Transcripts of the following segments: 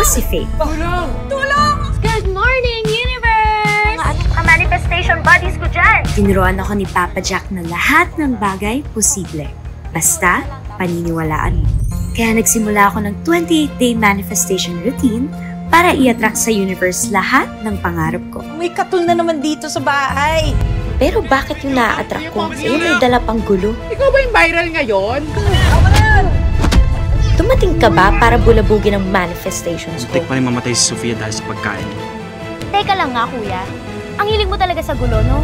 Ako si Faith. Tulong! Tulong! Good morning, universe! Mga manifestation buddies ko dyan. Tinuruan ako ni Papa Jack na lahat ng bagay posible. Basta, paniniwalaan mo. Kaya nagsimula ako ng 28-day manifestation routine para i-attract sa universe lahat ng pangarap ko. May katul na naman dito sa bahay. Pero bakit yung na-attract ko? Eh, may dala pang gulo. Ikaw ba yung viral ngayon? Dumating ka ba para bulabugin ang manifestations ko? Muntik pa rin mamatay si Sofia dahil sa pagkain. Teka lang nga, kuya. Ang hilig mo talaga sa gulo, no?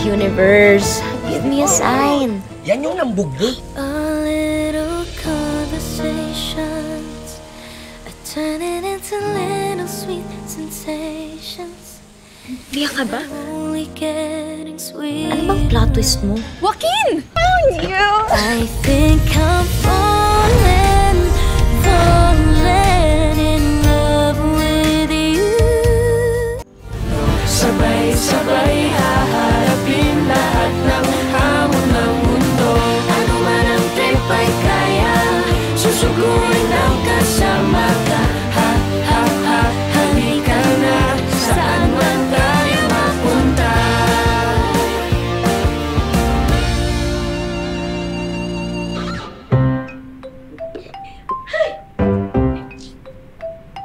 Universe, give me a sign. Yan yung nambugbog. A little conversations, I turn it into little sweet sensations. Biyak ka ba? Only getting sweet. Ano bang plot twist mo? Joaquin! Found you! I think I'm falling in love with you. Sabay-sabay haharapin lahat ng hamon ng mundo. Ano man ang trip ay kaya, susugurin ang kasama ka. Ha, ha, ha, halika na, saan man tayo mapunta.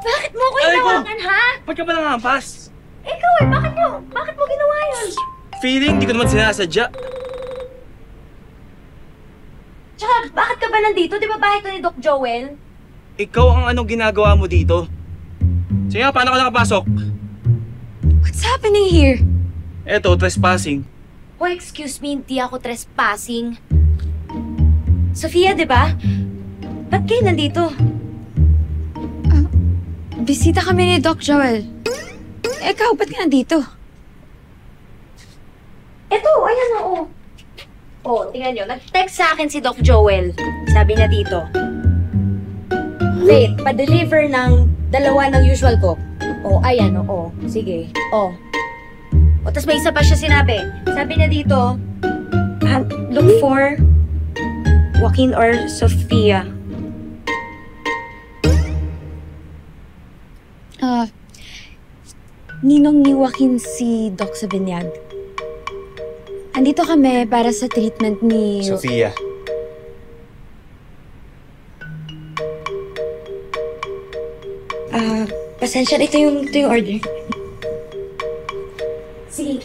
Bakit mo ko inawakan, ha? Ba't ka ba nangampas? Ikaw eh, bakit mo ginawa yun? Feeling, di ko naman sinasadya. Tsaka, bakit ka ba nandito? Di ba bahay to ni Doc Joel? Ikaw ang anong ginagawa mo dito? Sige nga, paano ka nakapasok? What's happening here? Eto, trespassing. Oh, excuse me, hindi ako trespassing. Sofia, di ba? Ba't kayo nandito? Bisita kami ni Doc Joel. Ikaw, ba't ka nandito? Eto, ayan o. Oh, tingnan nyo. Nag-text sa akin si Doc Joel. Sabi na dito, Faith, pa-deliver ng 2 ng usual ko. Oh, ayan o. Oh. Sige. Oh. O, tas may isa pa siya sinabi. Sabi na dito, look for Joaquin or Sofia. Ninong ni Joaquin si Doc sa binyag. Andito kami para sa treatment ni... Sofia. Pasensya, ito yung order. Sige.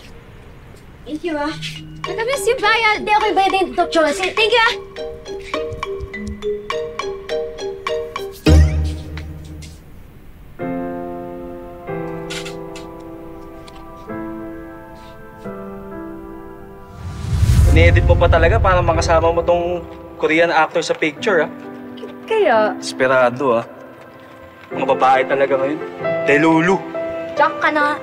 Thank you, ah. Nagamiss yung bayad! Hindi ako ibayad din, Doc Joel. Sige, thank you, ah. Ni-edit mo pa talaga para makasama mo tong Korean actor sa picture, ah. Kaya, Desperado, ah. Mga babae talaga ngayon. Delulu. Jack ka na.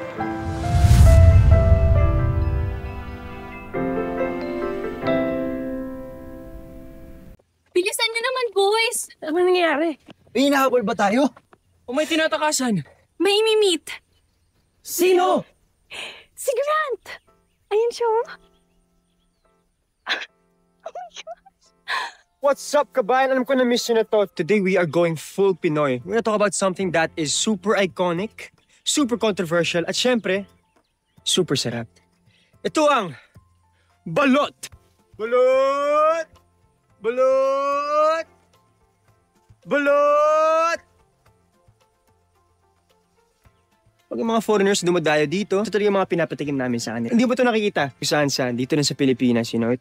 Bilisan niyo naman, boys! Ano nangyayari? May hinahabol ba tayo? O may tinatakasan? May imi-meet. Sino? Si Grant! Ayun siya. What's up, kabayan? Alam ko na miss nyo na to. Today, we are going full Pinoy. We're gonna talk about something that is super iconic, super controversial, at syempre, super sarap. Ito ang balot! Balot! Balot! Balot! Pag yung mga foreigners dumadayo dito, ito talaga yung mga pinapatikim namin sa kanila. Hindi ba ito nakikita? Kung saan-saan, dito na sa Pilipinas, you know?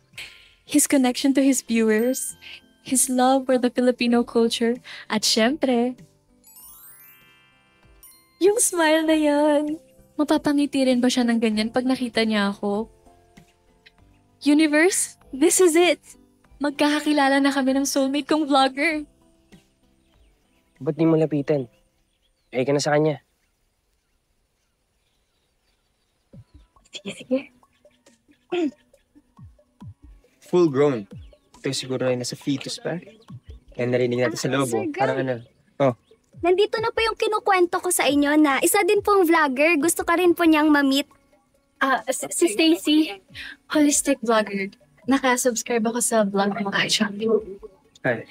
His connection to his viewers, his love for the Filipino culture, at syempre, yung smile na yan. Mapapangiti rin ba siya ng ganyan pag nakita niya ako? Universe, this is it! Magkakakilala na kami ng soulmate kong vlogger. Ba't di mo lapitan? Ay ka na sa kanya. Sige. Full grown. Ito siguro ay nasa fetus pa. Kaya narinig natin sa lobo. Sir Guy. Parang ano. Nandito na po yung kinukwento ko sa inyo na isa din pong vlogger. Gusto ka rin po niyang ma-meet. Si Stacy, holistic vlogger. Naka-subscribe ako sa vlog mo, Aisha. Ay.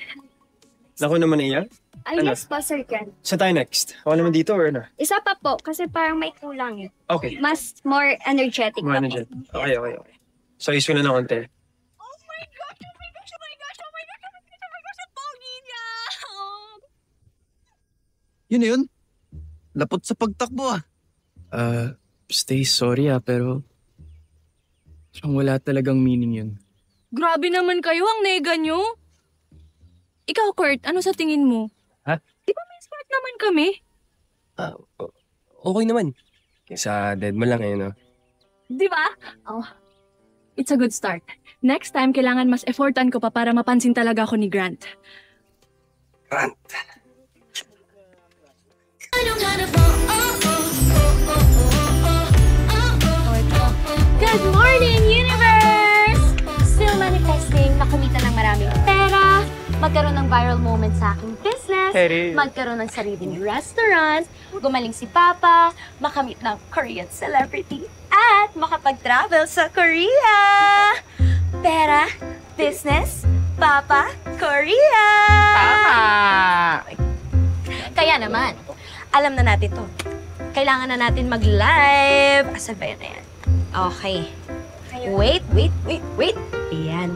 Naku naman iya. Ay, Ano? yes po, Sir Ken. Saan tayo next? Ako naman dito or ano? Isa pa po, kasi parang may kulang eh. Okay. Mas more energetic Mga pa ano po. dyan. Okay. So, iso na ng konti. Yun na yun. Lapot sa pagtakbo ah. Stay sorry pero parang wala talagang meaning yun. Grabe naman kayo, ang nega nyo. Ikaw, Kurt, ano sa tingin mo? Ha? Di ba may smart naman kami? Okay naman. Sa dead mo lang no? Di ba? Oh, it's a good start. Next time, kailangan mas effortan ko pa para mapansin talaga ako ni Grant. Grant. Good morning, universe! Still manifesting, nakumita ng maraming pera, magkaroon ng viral moment sa aking business, magkaroon ng sariling restaurant, gumaling si Papa, makamit ng Korean celebrity, at makapag-travel sa Korea! Pera, business, Papa, Korea! Tama! Kaya naman, alam na natin to. Kailangan na natin mag-live. Asan ba yan na yan? Okay. Wait. Ayan.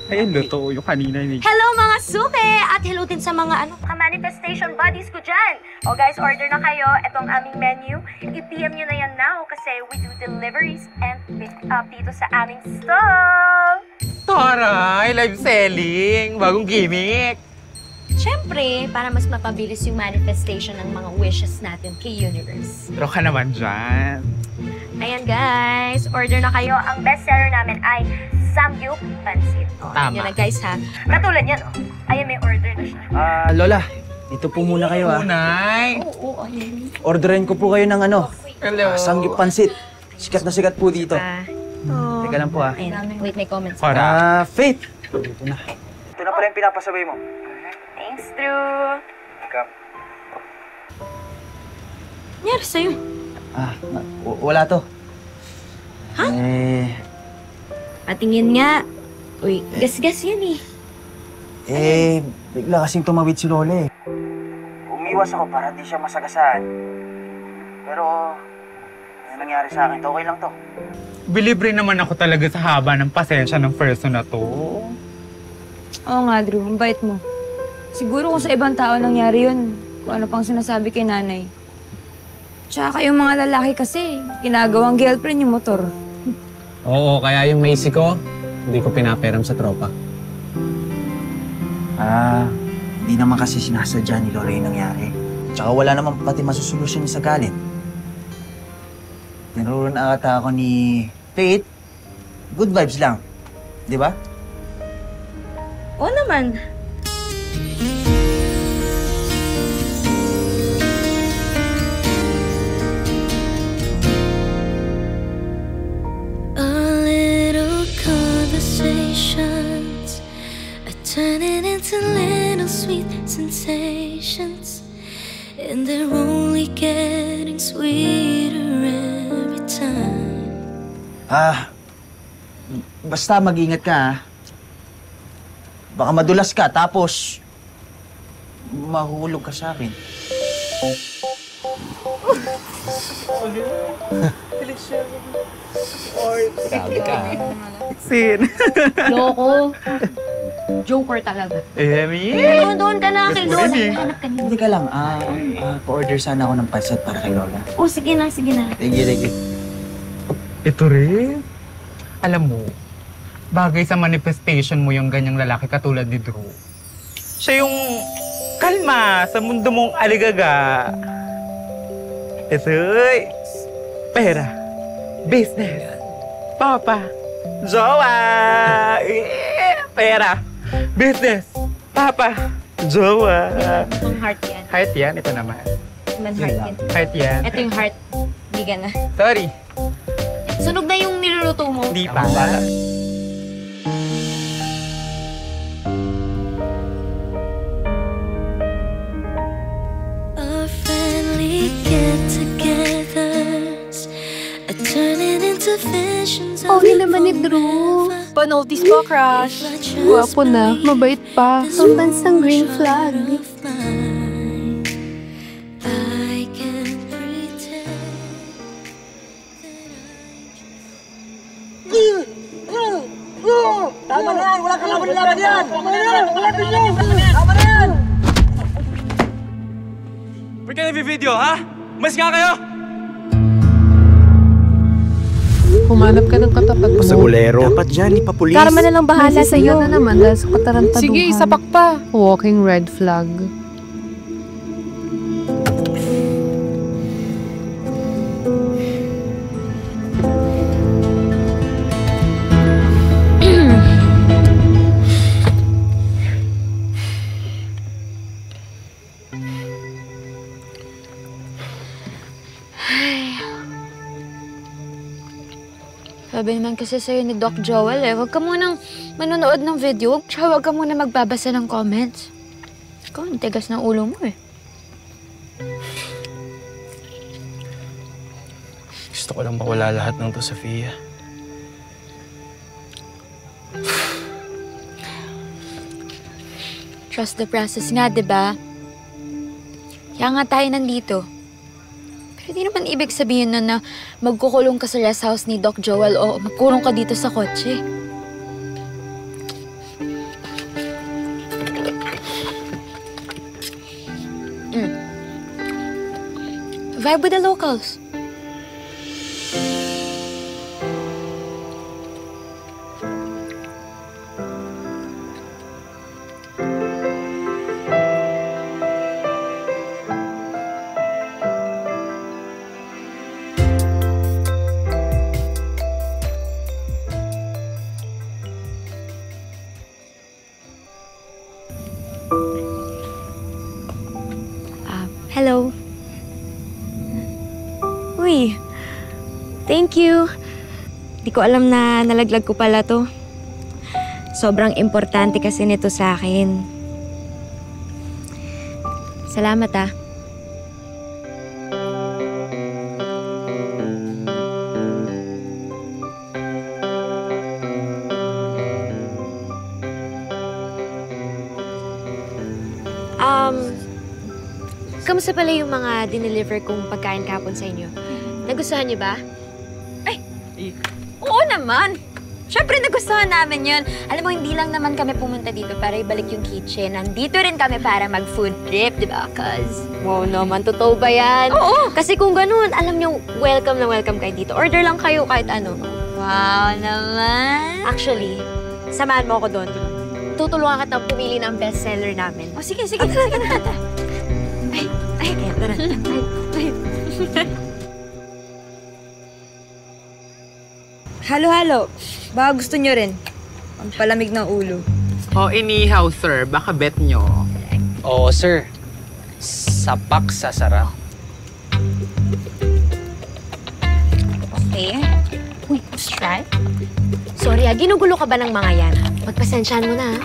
Ayun, luto yung kanina ni. Hello mga suke! At hello din sa mga ka-manifestation buddies ko dyan. O guys, order na kayo. Itong aming menu. I-PM nyo na yan now kasi we do deliveries and pick up dito sa aming stall. Taray, live selling. Bagong gimmick. Siyempre, para mas mapabilis yung manifestation ng mga wishes natin kay Universe. Pero ka naman dyan. Ayan guys, order na kayo. Ang bestseller namin ay Samgyup Pansit. O, Tama. yun na guys ha. Katulad yan, oh. Ayan, may order na siya. Lola, dito po muna kayo ah. Unay. Oo, ayun. Orderin ko po kayo ng Hello. Sangyup Pansit. Sikat na sikat po dito. Oh. Teka lang po ah. Ayun, wait, may comments. Para. Faith! Ito na. Ito na pala yung pinapasabay mo. Thanks, Drew. Ikaw. Nangyari sa'yo? Wala to. Ha? Patingin nga. Uy, gas-gas yan Bigla kasing tumawid si Lola eh. Umiwas ako para di siya masagasaan. Pero, ano nangyari sa akin? Okay lang to. Believe rin naman ako talaga sa haba ng pasensya ng person na to. Oo nga, Drew. Ang bait mo. Siguro kung sa ibang tao nangyari yun, kung ano pang sinasabi kay nanay. Tsaka yung mga lalaki kasi, ginagawang girlfriend yung motor. Oo, kaya yung Macy ko, hindi ko pinaperam sa tropa. Hindi naman kasi sinasadya ni Lola yung nangyari. Tsaka wala naman pati masusolusyon sa galit. Naroon ata ako ni Faith. Good vibes lang. Di ba? Oo naman. A little conversations are turning into little sweet sensations, and they're only getting sweeter every time. Basta mag-ingat ka ha. Baka madulas ka tapos mahulog ka sa akin. Grabe ka. Sin. Loko. Joker talaga. Emi. Doon ka na kay Lola. Hanap ka niya. Hindi ka lang. Pa-order sana ako ng pansit para kay Lola. Oh, sige na. Thank you. Ito rin. Alam mo, bagay sa manifestation mo yung ganyang lalaki katulad ni Drew. Siya yung kalma sa mundo mong aligaga. Ito'y pera, business, papa, jowa. Pera, business, papa, jowa. Itong heart yan. Heart yan, ito naman. Man heart yan. Heart yan. Ito yung heart. Hindi ka na. Sorry. Sunog na yung niluluto mo. Hindi pa. Our friendly get-togethers are turning into visions of Okay naman ni Drew. Panotis po, crush. Gwapo na, mabait pa. Ang bansang green flag. mine. Laban yan! Tama na yan! Tama na yan! Ba't ka nag-video, ha? Mas nga kayo! Humanap ka ng katapat mo. Sa bulero. Dapat dyan, ipapulis. Karma na lang bahala sa'yo. Na naman dahil sa katarantaduhan. Sige, sapak pa. Walking red flag. Sabi naman kasi sa'yo ni Doc Joel huwag ka munang manonood ng video, huwag ka muna magbabasa ng comments. Ikaw, ang tigas ng ulo mo Gusto ko lang mawala lahat ng to, Sofia. Trust the process nga, diba? Kaya nga tayo nandito. Pero di naman ibig sabihin na magkukulong ka sa rest house ni Doc Joel o magkulong ka dito sa kotse. Vibe with the locals. Hello. Uy, thank you. Di ko alam na nalaglag ko pala to. Sobrang importante kasi nito sa akin. Salamat ah. Kamusta pala yung mga dineliver kong pagkain kahapon sa inyo? Nagustuhan niyo ba? Ay! Oo naman! Siyempre nagustuhan namin yun. Alam mo, hindi lang naman kami pumunta dito para ibalik yung kitchen. Nandito rin kami para mag-food trip, di ba? Cause, wow naman, totoo ba yan? Oo! Kasi kung ganun, alam niyo, welcome na welcome kayo dito. Order lang kayo kahit ano. Wow naman! Actually, samahan mo ako doon. Tutulungan kita pumili ng bestseller namin. Oh, sige, sige. Sige na. Ay, tara. Halo-halo. Baka gusto nyo rin. Ang palamig ng ulo. Inihaw, sir. Baka bet nyo. Oo, sir. Sapak sa sarap. Okay. Uy, let's try. Sorry ginugulo ka ba ng mga yan? Pagpasensyahan mo na,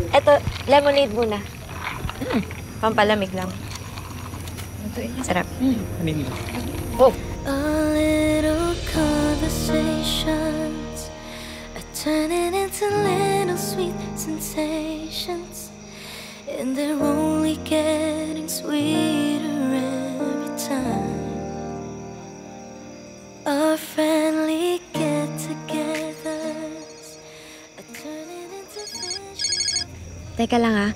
Eto, lemonade muna. Pampalamig lang. Sarap. Oh. A little conversations are turning into little sweet sensations, and they're only getting sweeter every time. Our friendly get-togethers are turning into visions. Teka lang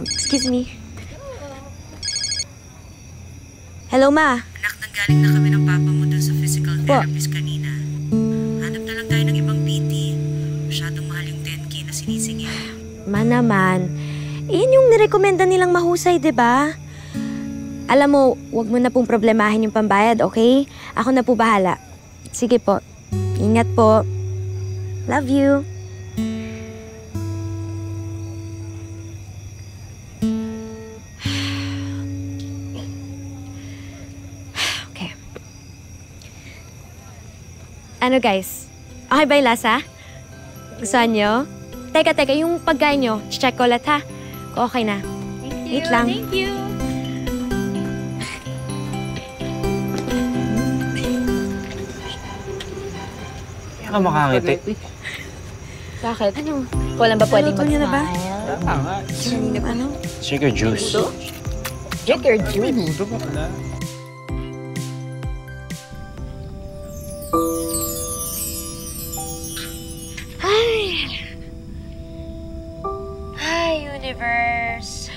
excuse me. Hello, Ma. Anak, nanggaling na kami ng papa mo dun sa physical therapist kanina. Hanap na lang tayo ng ibang PT. Masyadong mahal yung 10K na sinisingil. Ma naman, yun yung nirekomenda nilang mahusay, diba? Alam mo, wag mo na pong problemahin yung pambayad, okay? Ako na po bahala. Sige po. Ingat po. Love you. Ano guys? Okay ba yung lasa? Gustuhan nyo? Teka, yung pagkain nyo, check ko ulit ha. Okay na. Wait lang. Thank you. Kaya ka makangiti. Bakit? Ano? Walang ba pwedeng mag-smile? Tama nga. Ano? Shake your juice. Drink your juice. Universe.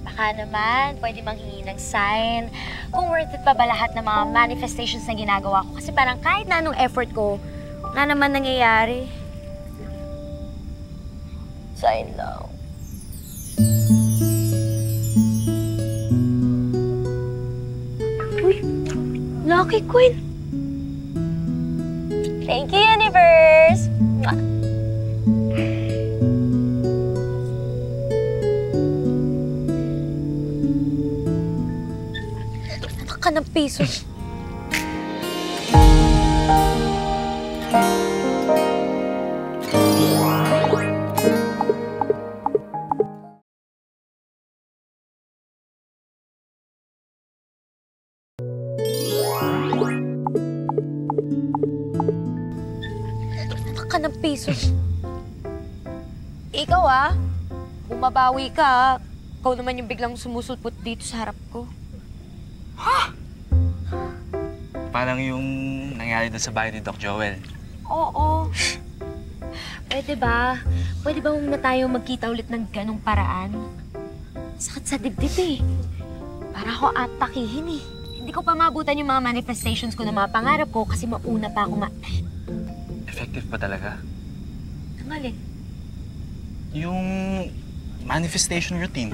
Baka naman, pwede manghingi ng sign kung worth it pa ba lahat ng mga manifestations na ginagawa ko. Kasi parang kahit na anong effort ko, wala naman nangyayari. Sign lang. Uy, Lucky Queen. Thank you, Universe. Mwah. Ka ng pesos. Ka ng pesos. Ikaw bumabawi ka. Ikaw naman yung biglang sumusulpot dito sa harap ko. Parang yung nangyari doon sa bahay ni Doc Joel. Oo. Pwede ba? Pwede ba huwag na tayo magkita ulit ng ganong paraan? Sakit sa dibdib Para ako atakihin Hindi ko pa maabutan yung mga manifestations ko na mga pangarap ko kasi mauna pa ako Effective pa talaga? Ang alin? Yung manifestation routine.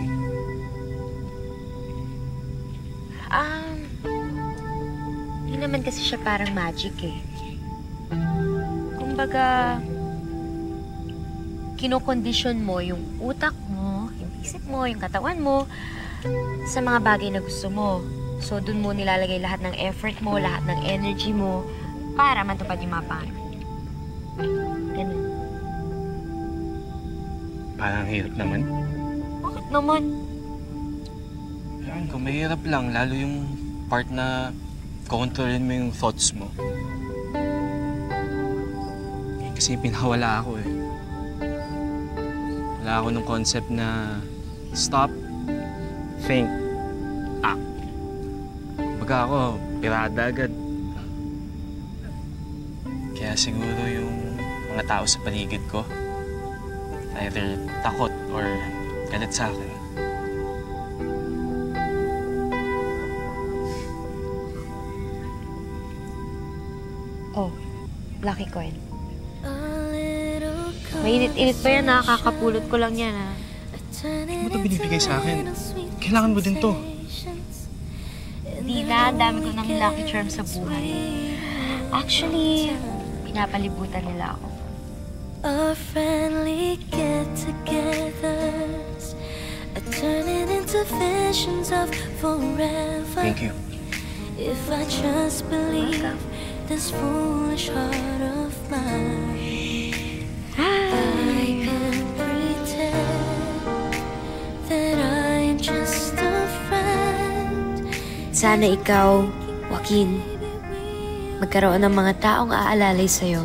Hindi naman kasi siya parang magic Kumbaga, kinokondisyon mo yung utak mo, yung isip mo, yung katawan mo sa mga bagay na gusto mo. So, dun mo nilalagay lahat ng effort mo, lahat ng energy mo para matupad yung mga pangarap. Ganun. Parang hirap naman. Bakit naman? Ewan ko, mahirap lang. Lalo yung part na kontrolin mo yung thoughts mo. Kasi pinawala ako Wala ako ng concept na stop, think, act. Kumbaga ako, pirada agad. Kaya siguro yung mga tao sa paligid ko, either takot or galit sa akin. Oh, Lucky Coin. Mainit-init pa yan, nakakapulot ko lang yan, Hindi mo ito binibigay sa akin. Kailangan mo din to. Hindi na, ang dami ko ng lucky charm sa buhay. Actually, pinapalibutan nila ako. Our friendly get-togethers are turning into visions of forever. Thank you. If I just believe this foolish heart of mine, I can pretend that I'm just a friend. Sana ikaw, Joaquin, magkaroon ng mga taong aalalay sa'yo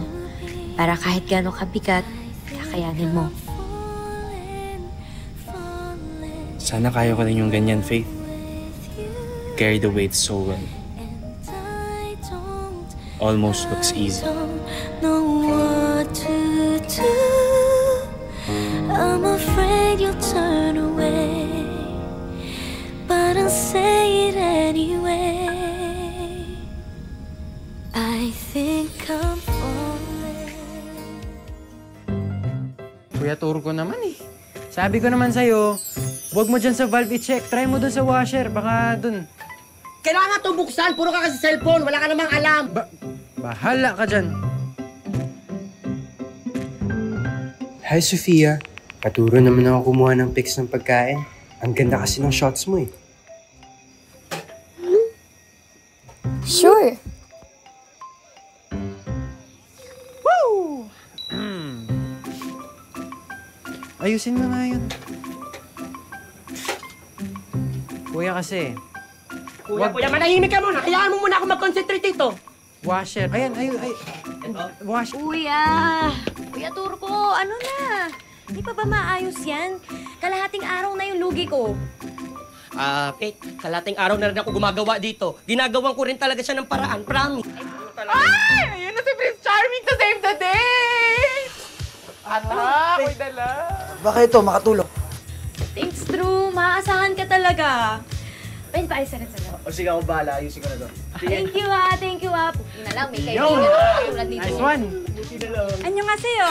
para kahit gano'ng kabigat, kakayanin mo. Sana kaya ko rin yung ganyan, Faith. Carry the weight so well. Almost looks easy. Know what to do. I'm afraid you'll turn away, but I'll say it anyway. I think I'm falling. Kuya, turo ko naman Sabi ko naman sa'yo, huwag mo dyan sa valve i-check. Try mo dun sa washer, baka dun. Kailangan itong buksan. Puro ka kasi cellphone. Wala ka namang alam. Bahala ka dyan. Hi, Sofia. Katuro naman ako kumuha ng pics ng pagkain. Ang ganda kasi ng shots mo Sure. Woo! Ayusin mo nga yun. Kuya kasi. Kuya, manahimik ka muna. Hayaan mo muna ako mag-concentrate dito. Washer. Ayan, washer. Kuya Turco, ano na? Di pa ba maayos yan? Kalahating araw na yung lugi ko. Kate, kalating araw na rin ako gumagawa dito. Ginagawan ko rin talaga siya ng paraan, promise. Ay! Ayun na si Prince Charming to save the day! Anak, ko'y dala. Baka ito, makatulong. maaasahan ka talaga. Pwede pa ayusin sa loob. O sige, ako bahala. Ayusin ko na to. Thank you ah. Puti na lang, may kaibigan ako tulad dito. Nice one. Buti na lang. Annyeonghaseyo.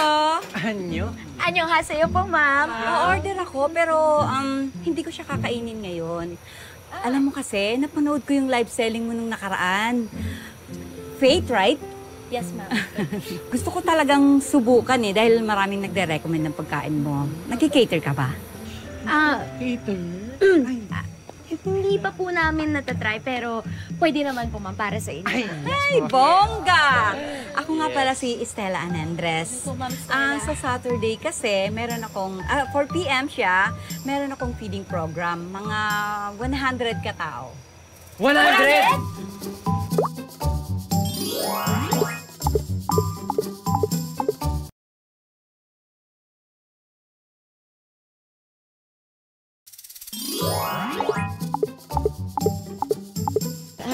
Anyo? Annyeonghaseyo po, ma'am. O-order ako, pero hindi ko siya kakainin ngayon. Alam mo kasi, napanood ko yung live selling mo nung nakaraan. Faith, right? Yes, ma'am. Gusto ko talagang subukan dahil maraming nagre-recommend ng pagkain mo. Nagki-cater ka ba? Cater? Hindi pa po namin natatry, pero pwede naman po, ma'am, para sa inyo. Ay, bongga! Ako nga pala si Estela Anandres. Sa Saturday kasi, meron akong, 4 p.m. siya, meron akong feeding program. Mga 100 katao. 100?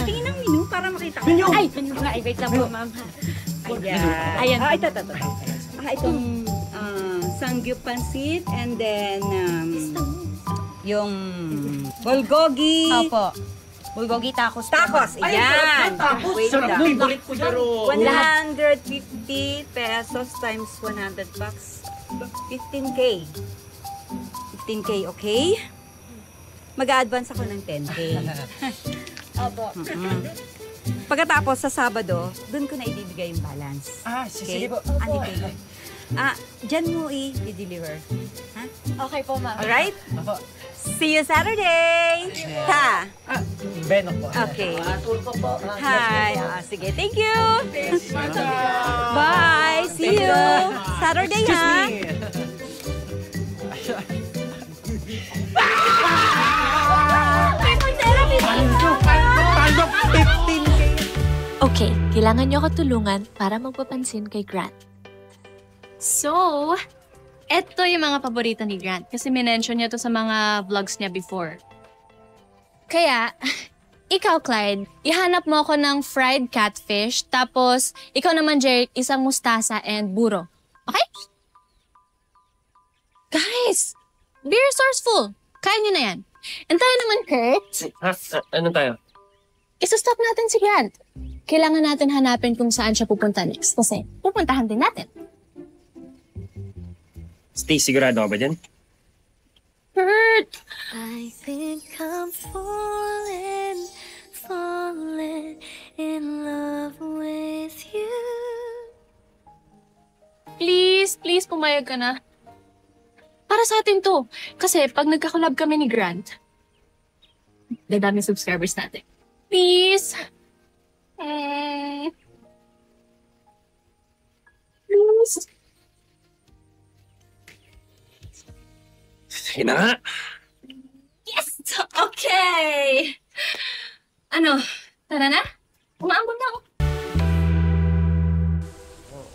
Tingin ng menu para makita ko. Menu! Ay, menu nga. Wait lang po, ma'am. Ayan. Ito. Itong sangyup pansit and then yung bulgogi. Opo. Bulgogi tacos. Tacos, ayan. Wait Sarap lang. mo, balik ko daro. 150 pesos times 100 bucks. 15K. 15K, okay? Mag-a-advance ako ng 10K. Opo. Pagkatapos sa Sabado, doon ko na ibibigay yung balance. Sige po. Diyan mo i-deliver. Ha? Okay po, ma'am. Alright? See you Saturday! Ha? Benok po. Okay. Tulpo po. Hi. Sige, thank you! Bye! See you! Saturday, ha? Okay, kailangan niyo ako tulungan para magpapansin kay Grant. So, eto yung mga paborito ni Grant kasi minention niya to sa mga vlogs niya before. Kaya, ikaw, Clyde, ihanap mo ako ng fried catfish, tapos ikaw naman, Jeric, isang mustasa and buro. Okay? Guys, be resourceful. Kaya niyo na yan. And tayo naman, Kurt. Ano tayo? Isa-stop natin si Grant. Kailangan natin hanapin kung saan siya pupunta next kasi pupuntahan din natin. Stay, sigurado ka ba dyan? Kurt! I think I'm falling in love with you. Please, pumayag ka na. Para sa atin to. Kasi pag nagka-collab kami ni Grant, dadami subscribers natin. Please! Please! Sige na nga. Yes! Okay! Ano, tara na? Umaambon na ako.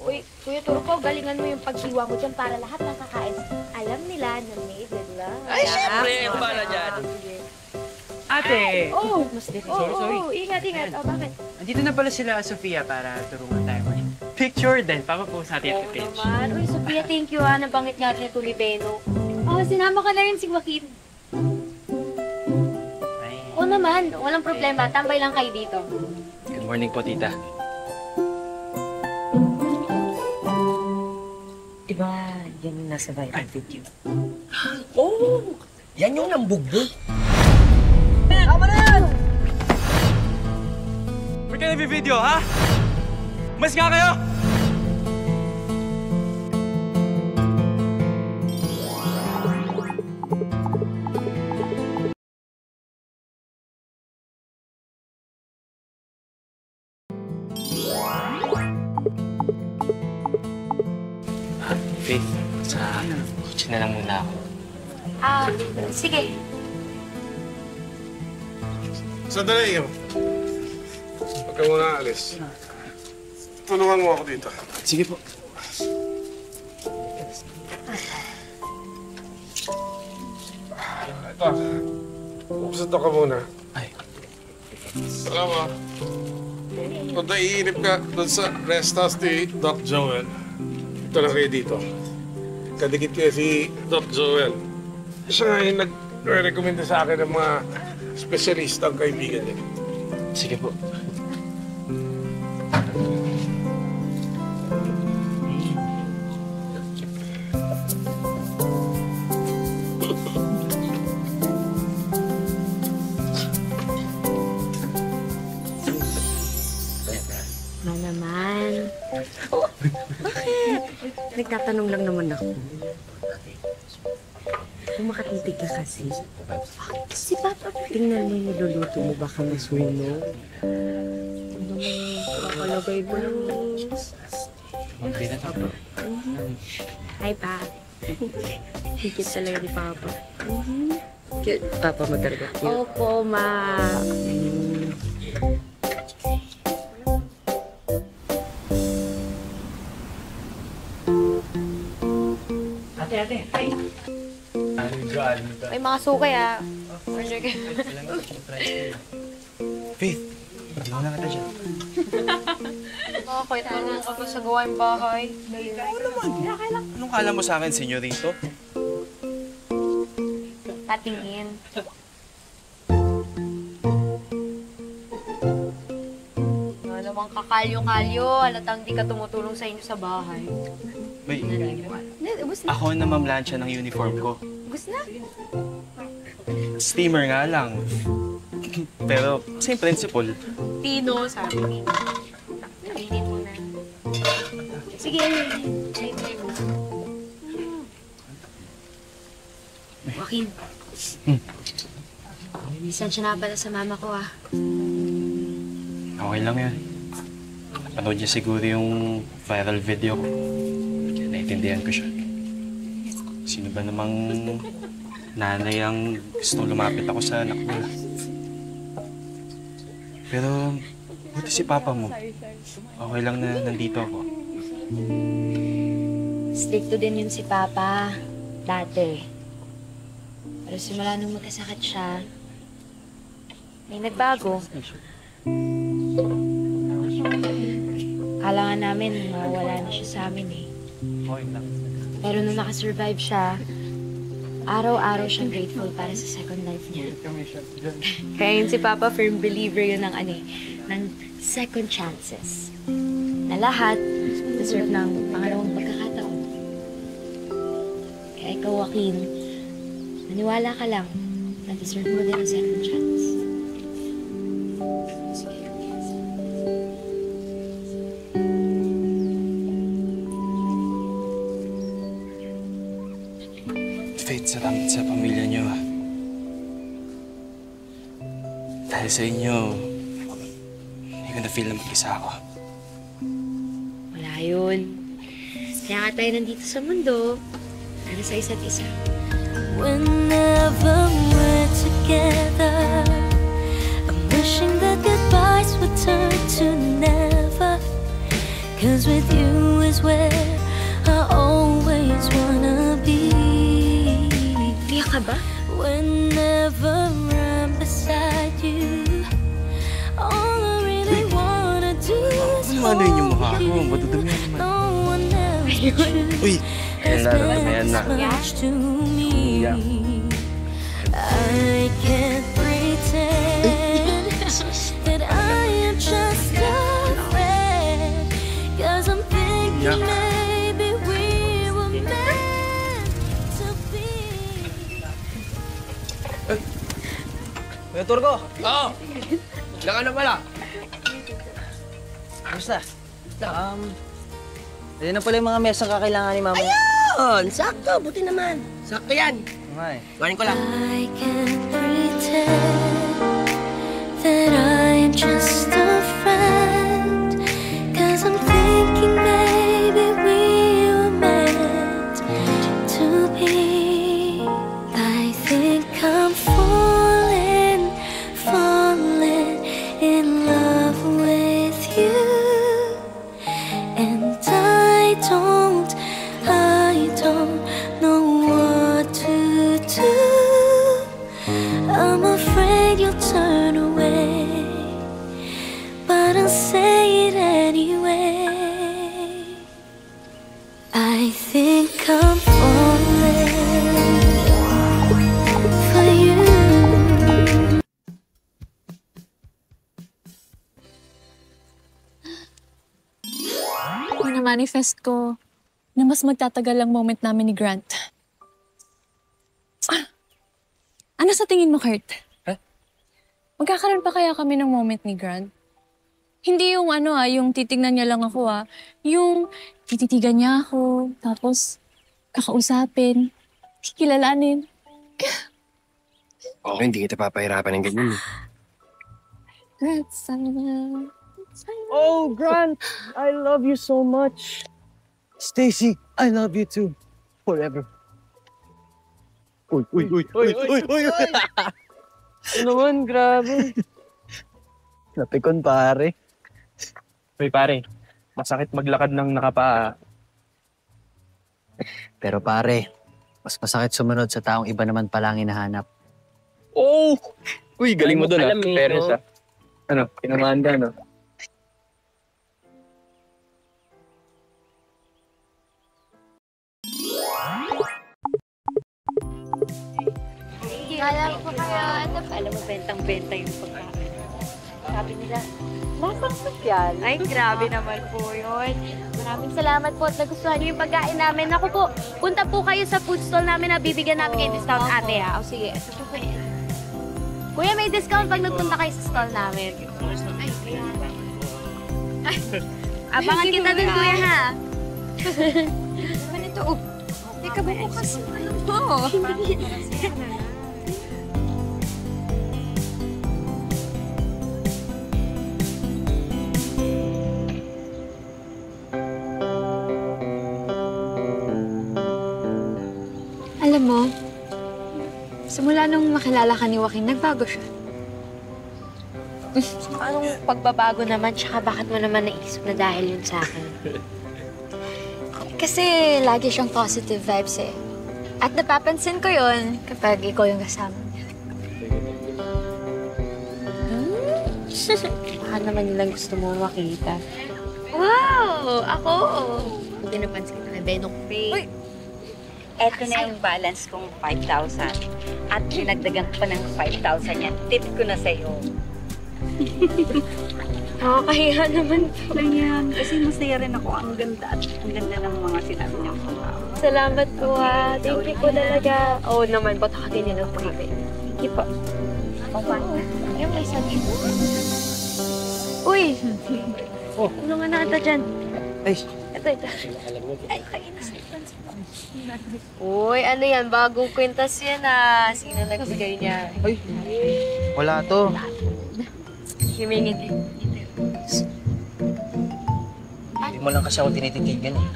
Uy, Kuya Turco, galingan mo yung paghiwa mo dyan para lahat ng kakain. Alam nila na made with love. Ay, syempre! Ang bala dyan. Ate! Sorry. Ingat. O, bakit? Andito na pala sila, Sofia, para turungan tayo ngayon. Picture din. Papapost natin yung page. Naman. Uy, Sophia, thank you ha. Nabanggit nga rin ito ni Beno. Sinama ka na rin si Joaquin. Oo naman. Walang problema. Tambay lang kayo dito. Good morning po, tita. Diba, yan yung nasa viral video? Oh! Yan yung nambugbog. Tama na yan! Ba't ka nabibideo, ha? Mas nga kayo! Faith, sa kotse na lang muna ako. Sige. Sandali, Huwag ka muna alis. Tulungan mo ako dito. Sige po. Ito. Upsito ka muna. Ay. Salamat. Kung naiinip ka doon sa rest house ni Doc Joel, ito na kayo dito. Kadikit kayo si Doc Joel. Siya nga yung recommend sa akin ng mga espesyalistang kaibigan niya. Sige po. Naman. Oh, bakit? Nagtatanong lang naman ako. Kung makatitig ka kasi. Si Papa, tingnan mo yung niluluto mo, baka masunog. Ano mo, kakalagay mo lang. Hi, Pa. Higit talaga ni Papa. Cute. Papa mo talaga cute. Opo, Ma. Ate. Ay. May mga sukay ah. Order ka. Faith, muna kita dyan. Bakit? Ano ka ba sa gawaing bahay? Oo naman. Anong kala mo sa akin, senyorito? Patingin. Ano namang kakalyo-kalyo, halatang di ka tumutulong sa inyo sa bahay. Wait, ako na mamlansya ng uniform ko. Gusto na? Steamer nga lang. Pero, same principle. Tino, sabi ko. Nakinin mo na. Sige, try mo. Joaquin. Minsan siya na pala sa mama ko ah. Okay lang yan. Napanood niya siguro yung viral video ko. Kaya naiintindihan ko siya. Sino ba namang nanay ang gustong lumapit ako sa anak mo? Pero, buti si Papa mo. Okay lang na nandito ako. Stricto din yun si Papa. Dati. Pero simula nung magkasakit siya, may nagbago. Kala nga namin mawawala na siya sa amin eh. Pero nung nakasurvive siya, araw-araw siyang grateful para sa second life niya. Kaya yun si Papa, firm believer yun ng second chances. Na lahat deserve ng pangalawang pagkakataon. Kaya ikaw, Joaquin, maniwala ka lang na deserve mo din ang second chance. Faith, salamat sa pamilya niyo. Dahil sa inyo, hindi ko na-feel na mag-isa ako. Wala yun. Kaya nga tayo nandito sa mundo para sa isa't isa. Whenever we're together, I'm wishing that goodbyes would turn to never. 'Cause with you is where I always wanna be. Iyak ka ba? Whenever I'm beside you, all I really wanna do is Ano yun yung mukha ko? Madudumi naman. no one else choose. Uy! Ayan na. To me, I can't pretend that I am just a friend. 'Cause I'm thinking maybe we were meant to be. Kuya Turco! Oo! Ilang ano pala? Kamusta? Ayan na pala yung mga mesang kakailangan ni Mama. Ayun! Sakto! Buti naman. Sakto yan. Okay. Gawain ko lang. I can't pretend that I'm just a friend. 'Cause I'm thinking maybe we were meant to be. I think I'm falling in love with you. And I don't know what to do. I'm afraid you'll turn away minamanifest ko na mas magtatagal ang moment namin ni Grant. Ano sa tingin mo, Kurt? Magkakaroon pa kaya kami ng moment ni Grant? Hindi yung yung titignan niya lang ako Yung tititigan niya ako, tapos kakausapin, kilalanin. Okay, hindi kita papahirapan ng ganyan. Grant, sana. Oh, Grant! I love you so much. Stacy, I love you too. Forever. Uy! Ano naman, grabe. Napikon, pare. Uy, pare. Masakit maglakad ng nakapaa. Pero pare, mas masakit sumunod sa taong iba naman palang hinahanap. Oh! Uy, galing mo doon Peres Ano, kinamahan ka, no? Alam ko kaya, alam mo, bentang-benta yung pagkain. Sabi nila, masang yan. Ay, grabe naman po yun. Maraming salamat po at nagustuhan niyo yung pagkain namin. Naku po, punta po kayo sa food stall namin na bibigyan namin kayo discount, ate, ha? O sige, ito po kayo. Kuya, may discount pag nagpunta kayo sa stall namin. Ay, abangan kita dun, kuya, ha? Ganito, teka ba po kasi? Oo. Alam mo, simula nung makilala ka ni Joaquin, nagbago siya. Anong pagbabago naman, tsaka bakit mo naman naisip na dahil yun sa akin? Kasi lagi siyang positive vibes eh. At napapansin ko yun kapag ikaw yung kasama niya. Baka naman nilang gusto mo makita. Wow! Ako! Buti napansin ko na Benok Pay. Eto na yung balance kong 5,000. At dinagdagan ko pa ng 5,000 yan. Tip ko na sa'yo. Nakakahiya naman po. Ganyan. Kasi masaya rin ako. Ang ganda at ang ganda ng mga sinabi niyang pangako. Salamat po ha. Thank you po talaga. Oo naman, ba't nakaganyan ang pangapin? Thank you po. Yung may sabi. Uy! Tulungan na kita dyan. Ay! Ito. Ay, kainas. Uy, ano yan? Bagong kwintas yan ah. Sino nagbigay niya? Ay, wala to. Himingin eh. Hindi mo lang kasi ako tinititigan eh.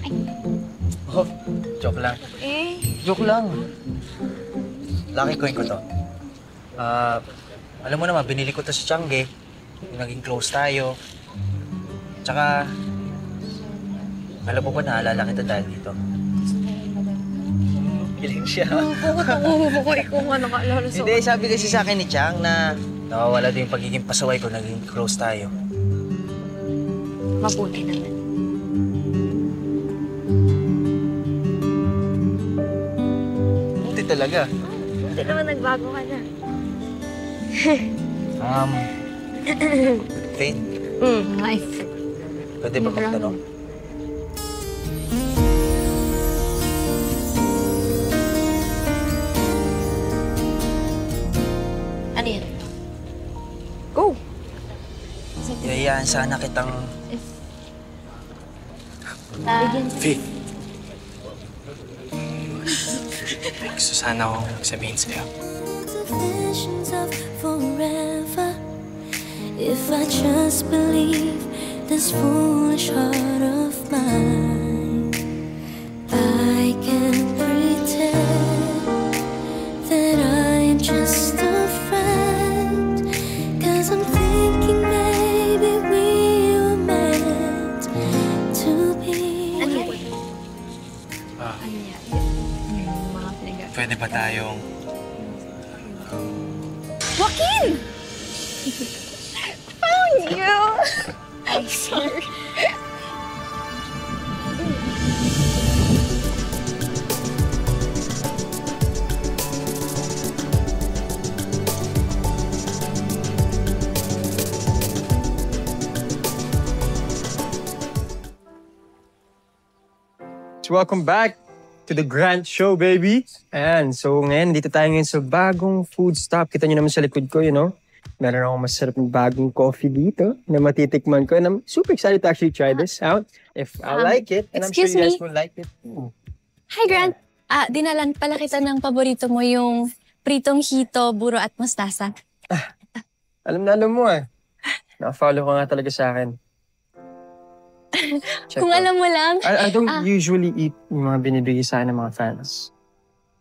Oh, joke lang. Joke lang. Lucky coin ko to. Alam mo naman, binili ko to sa Tiangge. Naging close tayo. Tsaka, alam mo ba naalala kita dahil dito? Galing siya. Oo, ko ikaw nga nakaalala sa... Hindi, sabi kasi sa akin ni Chang na nawawala din yung pagiging pasaway ko, naging close tayo. Mabuti naman. Buti talaga. Buti naman nagbago ka na. Faith, Life. pwede ba magtanong? Ano yan? Go! Yayaan sana kitang... Faith. May gusto sana akong sabihin sa'yo. Visions of forever. If I just believe this foolish heart of mine, I can pretend that I'm just a friend. 'Cause I'm thinking maybe we were meant to be. Pwede ba tayong... Joaquin! Found you! I'm sorry. welcome back to the Grant Show, baby. Ayan, so ngayon, dito tayo ngayon sa bagong food stop. Kita nyo naman sa likod ko, you know. Meron akong masarap ng bagong coffee dito na matitikman ko. And I'm super excited to actually try this out. If I like it, and I'm sure you guys will like it. Hi, Grant. Dinalan pala kita ng paborito mo, yung pritong hito, buro at mustasa. Alam mo eh. Naka-follow ka nga talaga sa akin. Kung alam mo lang. I don't usually eat yung mga binibigay sa akin ng mga fans.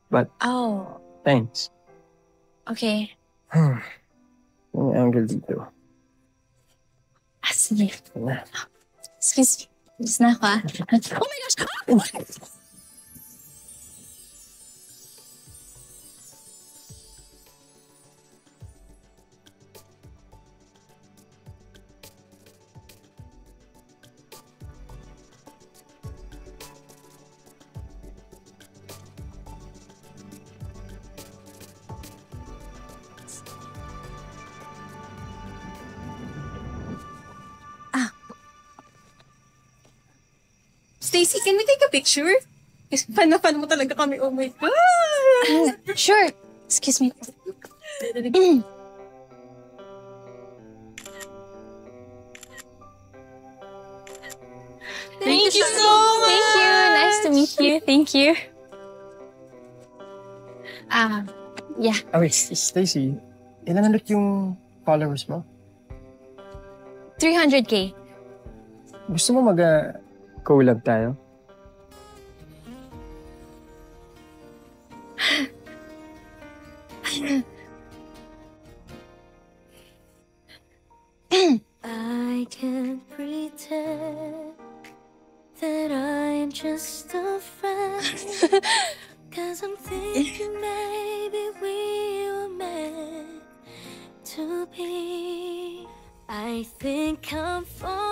But, thanks. Okay. Yung angle dito. Sige. Excuse me. Gusto na ako, Oh my gosh! Stacy, can we take a picture? Fan na fan mo talaga kami. Oh my God! Sure. Excuse me. Thank you so much! Thank you. Nice to meet you. Thank you. Yeah. Wait, Stacy, ilan ulit yung followers mo? 300K. Gusto mo mag-collab tayo? I can't pretend that I am just a friend. Cause I'm thinking maybe we were meant to be. I think I'm falling.